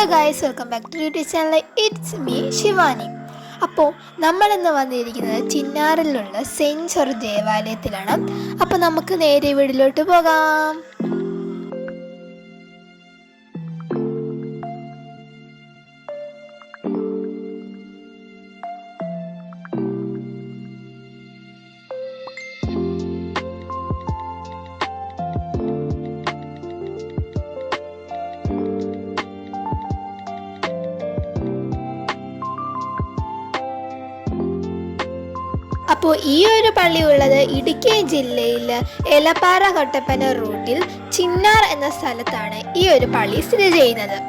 Hello guys, welcome back to YouTube channel. It's me Shivani. അപ്പോൾ നമ്മളിന്ന് വന്നിരിക്കുന്നത് ചിന്നാറിലുള്ള സെയിൻറ്റ് ജോർജ് ദേവാലയത്തിലാണ്. അപ്പോൾ നമുക്ക് നേരെ വീട്ടിലോട്ട് പോകാം. അപ്പോൾ ഈ ഒരു പള്ളി ഉള്ളത് ഇടുക്കി ജില്ലയിൽ എലപ്പാറ കട്ടപ്പന റൂട്ടിൽ ചിന്നാർ എന്ന സ്ഥലത്താണ് ഈ ഒരു പള്ളി സ്ഥിതി ചെയ്യുന്നത്.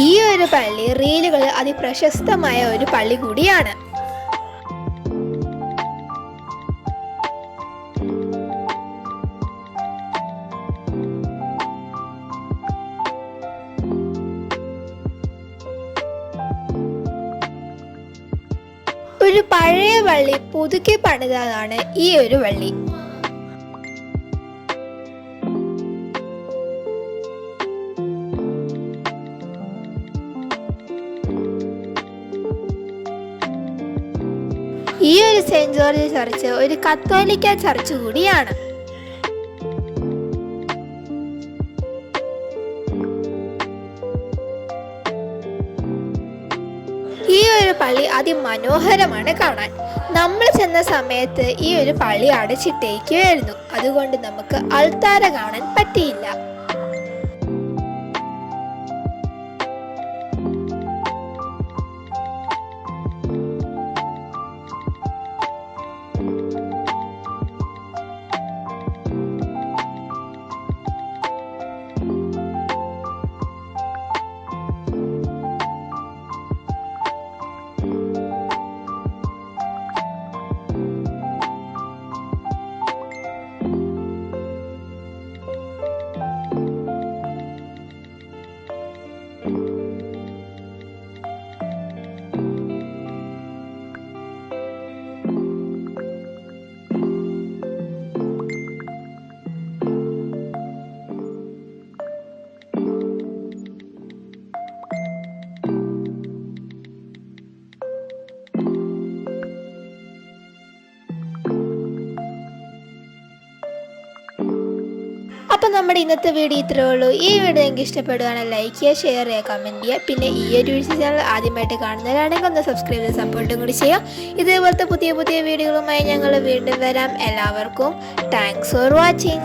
ഈ ഒരു പള്ളി റീലുകൾ അതിപ്രശസ്തമായ ഒരു പള്ളി കൂടിയാണ്. ഒരു പഴയ പള്ളി പുതുക്കി പണിതതാണ് ഈ ഒരു പള്ളി. ഈ ഒരു സെയിൻറ്റ് ജോർജ് ചർച്ച് ഒരു കത്തോലിക്ക ചർച്ച് കൂടിയാണ്. ഈ ഒരു പള്ളി അതിമനോഹരമാണ് കാണാൻ. നമ്മൾ ചെന്ന സമയത്ത് ഈ ഒരു പള്ളി അടച്ചിട്ടേക്കുമായിരുന്നു, അതുകൊണ്ട് നമുക്ക് അൾത്താര കാണാൻ പറ്റിയില്ല. അപ്പോൾ നമ്മുടെ ഇന്നത്തെ വീഡിയോ ഇത്രയേ ഉള്ളൂ. ഈ വീഡിയോ നിങ്ങൾക്ക് ഇഷ്ടപ്പെടുകയാണെങ്കിൽ ലൈക്ക് ചെയ്യുക, ഷെയർ ചെയ്യുക, കമൻറ്റ് ചെയ്യുക. പിന്നെ ഈ ഒരു യൂട്യൂബ് ചാനൽ ആദ്യമായിട്ട് കാണുന്നവരാണെങ്കിൽ ഒന്ന് സബ്സ്ക്രൈബ് ചെയ്ത് സപ്പോർട്ടും കൂടി ചെയ്യുക. ഇതേപോലത്തെ പുതിയ പുതിയ വീഡിയോകളുമായി ഞങ്ങൾ വീണ്ടും വരാം. എല്ലാവർക്കും താങ്ക്സ് ഫോർ വാച്ചിങ്.